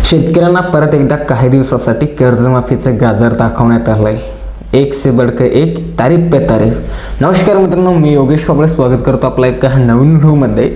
शेतकऱ्यांना परत एकदा काही दिवसासाठी कर्जमाफीचं गाजर दाखवण्यात आलंय। एक से बढ़कर एक, तारीफ पे तारीफ। नमस्कार मित्रांनो, मी योगेश पाबळे स्वागत करतो आपल्या एका नवीन व्हिडिओमध्ये।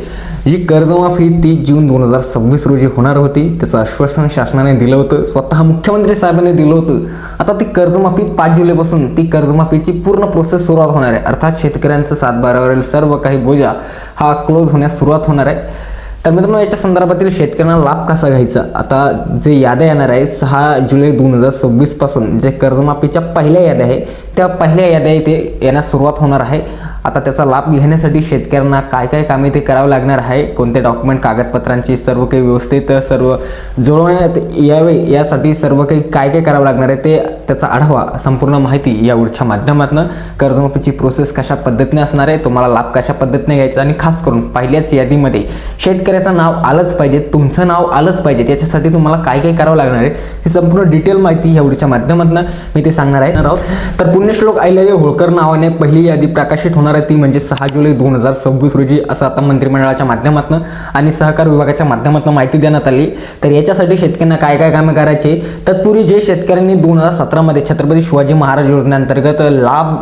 जी कर्जमाफी 30 जून 2026 रोजी होणार होती, त्याचं आश्वासन शासनाने दिलं होतं, स्वतः मुख्यमंत्री साहेबांनी दिलं होतं। आता ती कर्जमाफी 5 जुलैपासून ती कर्जमाफीची पूर्ण प्रोसेस सुरुवात होणार आहे। अर्थात शेतकऱ्यांचं 7/12वरील सर्व काही बोजा हा क्लोज होण्यास सुरुवात होणार आहे। तर मित्रांनो, याच्या संदर्भातील शेतकऱ्यांना लाभ कसा घ्यायचा, आता जे याद्या येणार आहे 6 जुलै 2026 पासून जे कर्जमाफीच्या पहिल्या याद्या आहे त्या पहिल्या याद्या इथे येण्यास सुरुवात होणार आहे। आता त्याचा लाभ घेण्यासाठी शेतकऱ्यांना काय काय कामे ते करावं लागणार आहे, कोणते डॉक्युमेंट कागदपत्रांची सर्व काही व्यवस्थित सर्व जुळवण्यात यावे यासाठी सर्व काही काय काय करावं लागणार आहे ते त्याचा आढावा संपूर्ण माहिती या व्हिडिओच्या माध्यमातून कर्जमाफीची प्रोसेस कशा पद्धतीने असणार आहे, तुम्हाला लाभ कशा पद्धतीने घ्यायचा आणि खास करून पहिल्याच यादीमध्ये शेतकऱ्याचं नाव आलंच पाहिजे, तुमचं नाव आलंच पाहिजे, त्याच्यासाठी तुम्हाला काय काय करावं लागणार आहे ही संपूर्ण डिटेल माहिती या व्हिडिओच्या माध्यमातून मी ते सांगणार आहे। तर पुण्यश्लोक अहिल्यादेवी होळकर नावाने पहिली यादी प्रकाशित होणार ती म्हणजे 6 जुलै 2026 रोजी असं आता मंत्रिमंडळाच्या माध्यमातून आणि सहकार विभागाच्या माध्यमातून माहिती देण्यात आली। तर याच्यासाठी शेतकऱ्यांना काय काय कामे करायचे, तत्पूर्वी जे शेतकऱ्यांनी 2017 मध्ये छत्रपती शिवाजी महाराज योजनेअंतर्गत लाभ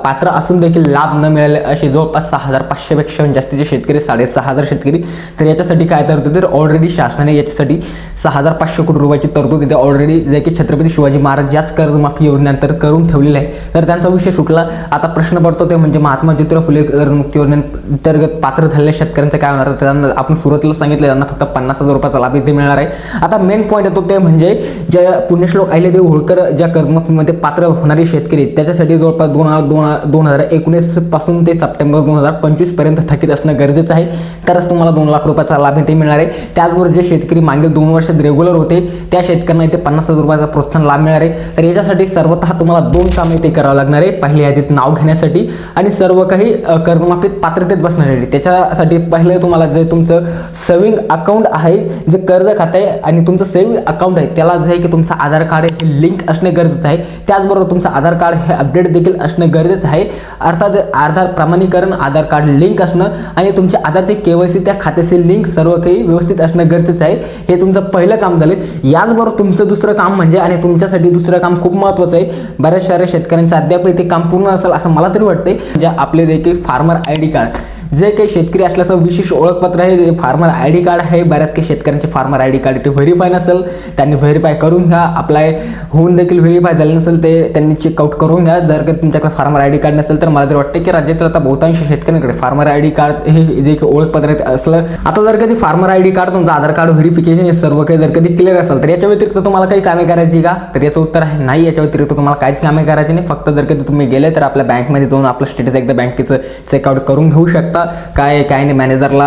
पात्र असून देखील लाभ न मिळाले असे जवळपास 6500 पेक्षा जास्तीचे शेतकरी, 6500 शेतकरी, तर याच्यासाठी काय तरतूद, तर ऑलरेडी शासनाने याच्यासाठी 6500 कोटी रुपयाची तरतूद इथे ऑलरेडी जे की छत्रपती शिवाजी महाराज याच कर्जमाफी योजनेअंतर्गत करून ठेवलेले आहे। तर त्यांचा विषय सुटला। आता प्रश्न पडतो ते म्हणजे महात्मा ज्योतिराव फुले कर्जमुक्ती योजनेअंतर्गत पात्र झालेल्या शेतकऱ्यांचं काय होणार, त्यांना आपण सुरुवातीला सांगितलं त्यांना फक्त 50,000 रुपयाचा लाभ इथे मिळणार आहे। आता मेन पॉईंट येतो ते म्हणजे ज्या पुण्यश्लोक अहिल्यादेवी होळकर ज्या कर्जमाफीमध्ये पात्र होणारे शेतकरी त्याच्यासाठी जवळपास 2019 पासून ते सप्टेंबर 2025 पर्यंत थकीत असणं गरजेचं आहे, तरच तुम्हाला 2 लाख रुपयाचा लाभ इथे मिळणार आहे। त्याचबरोबर जे शेतकरी मागील 2 वर्षात रेग्युलर होते त्या शेतकऱ्यांना इथे 50,000 रुपयाचा प्रोत्साहन लाभ मिळणार आहे। तर याच्यासाठी सर्वतः तुम्हाला 2 कामे इथे करावं लागणार आहे, पहिल्या यादीत नाव घेण्यासाठी आणि सर्व काही कर्जमाफीत पात्रतेत बसण्यासाठी। त्याच्यासाठी पहिले तुम्हाला जे तुमचं सेव्हिंग अकाउंट आहे, जे कर्ज खातं आहे आणि तुमचं सेव्हिंग अकाउंट आहे त्याला जे आहे की तुमचं आधार कार्ड हे लिंक असणे गरजेचं आहे। त्याचबरोबर तुमचं आधार कार्ड हे अपडेट देखील असणं गरजेचं आहे। अर्थात आधार प्रमाणीकरण, आधार कार्ड लिंक असणं आणि तुमच्या आधारचे KYC त्या खात्याचे लिंक सर्व काही व्यवस्थित असणं गरजेचं आहे। हे तुमचं पहिलं काम झालं। याचबरोबर तुमचं दुसरं काम म्हणजे आणि तुमच्यासाठी दुसरं काम खूप महत्त्वाचं आहे, बऱ्याच साऱ्या शेतकऱ्यांचं अद्याप ते काम पूर्ण असेल असं मला तरी वाटतंय, म्हणजे आपले देखील फार्मर ID कार्ड जे काही शेतकरी असल्याचं विशेष ओळखपत्र आहे, फार्मर ID कार्ड आहे। बऱ्याच काही शेतकऱ्यांचे फार्मर ID कार्ड ते व्हेरीफाय नसेल, त्यांनी व्हेरीफाय करून घ्या। अप्लाय होऊन देखील व्हेरीफाय झाले नसेल ते त्यांनी चेकआउट करून घ्या। जर का तुमच्याकडे फार्मर ID कार्ड नसेल तर मला तरी वाटतं की राज्यातील आता बहुतांश शेतकऱ्यांकडे फार्मर ID कार्ड हे जे काही ओळखपत्र असलं। आता जर कधी फार्मर ID कार्ड, तुमचं आधार कार्ड व्हेरिफिकेशन हे सर्व काही जर कधी क्लिअर असेल तर याच्या व्यतिरिक्त तुम्हाला काही कामे करायची का, तर याचं उत्तर आहे नाही। याच्या व्यतिरिक्त तुम्हाला काहीच कामे करायची नाही, फक्त जर कधी तुम्ही गेले तर आपल्या बँकमध्ये जाऊन आपलं स्टेटस एकदा बँकेचं चेकआउट करून घेऊ शकता। काय नाही, मॅनेजरला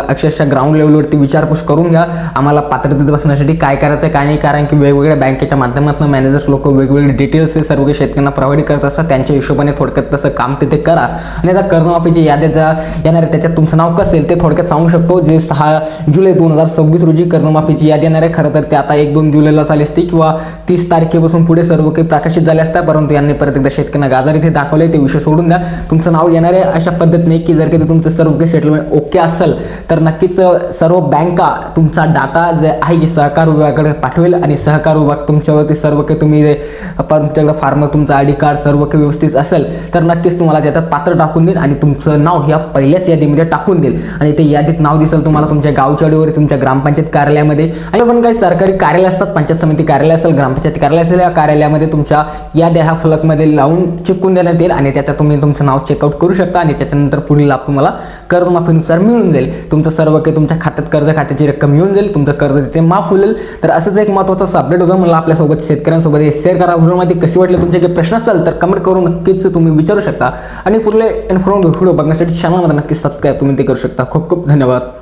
अक्षरशः ग्राउंड लेवलवरती विचारपूस करून घ्या आम्हाला पात्रतेत बसण्यासाठी काय करायचं काय नाही, कारण की वेगवेगळ्या बँकेच्या माध्यमातून मॅनेजर्स लोक वेगवेगळे डिटेल्स हे सर्व शेतकऱ्यांना प्रोव्हाइड करत असतात, त्यांच्या हिशोबाने थोडक्यात तसं काम तिथे करा। आणि आता कर्जमाफीची याद्या येणार आहे त्याच्यात तुमचं नाव कसं असेल ते थोडक्यात सांगू शकतो। जे 6 जुलै 2026 रोजी कर्जमाफीची यादी येणार आहे, खरं तर ते आता 1-2 जुलैला झाली असती किंवा 30 तारखेपासून पुढे सर्व काही प्रकाशित झाले असतात, परंतु यांनी परत एकदा शेतकऱ्यांना गाजर इथे दाखवले। ते विषय सोडून द्या, तुमचं नाव येणार आहे अशा पद्धतीने की जर कधी तुमचं सर्व काही सेटलमेंट ओके असेल तर नक्कीच सर्व बँका तुमचा डाटा जे आहे की सहकार विभागाकडे पाठवेल आणि सहकार विभाग तुमच्यावरती सर्व काही तुम्ही तुमच्याकडे फार्मर तुमचं ID कार्ड सर्व काही व्यवस्थित असेल तर नक्कीच तुम्हाला त्याच्यात पात्र टाकून देईल आणि तुमचं नाव ह्या पहिल्याच यादीमध्ये टाकून देईल। आणि ते यादीत नाव दिसेल तुम्हाला तुमच्या गावच्या अडीवर, तुमच्या ग्रामपंचायत कार्यालयामध्ये आणि पण काही सरकारी कार्यालय असतात, पंचायत समिती कार्यालय असेल, ग्रामपंचायत कार्यालय असेल, या कार्यालयामध्ये तुमच्या याद्या ह्या फलकमध्ये लावून चिपकून देण्यात येईल आणि त्याच्यात तुम्ही तुमचं नाव चेकआउट करू शकता आणि त्याच्यानंतर पुढील लाभ तुम्हाला कर्जमाफीनुसार मिळून जाईल। तुमचं सर्व काही तुमच्या खात्यात कर्ज खात्याची रक्कम येऊन जाईल, तुमचं कर्ज तिथे माफ होईल। तर असंच एक महत्त्वाचं अपडेट होतं, मला आपल्यासोबत शेतकऱ्यांसोबत शेअर करा। व्हिडिओमध्ये कशी वाटली, तुमचे काही प्रश्न असेल तर कमेंट करून नक्कीच तुम्ही विचारू शकता आणि पुढले इन्फॉर्मेटिव्ह व्हिडिओ बघण्यासाठी चॅनलमध्ये नक्कीच सबस्क्राईब तुम्ही ते करू शकता। खूप खूप धन्यवाद।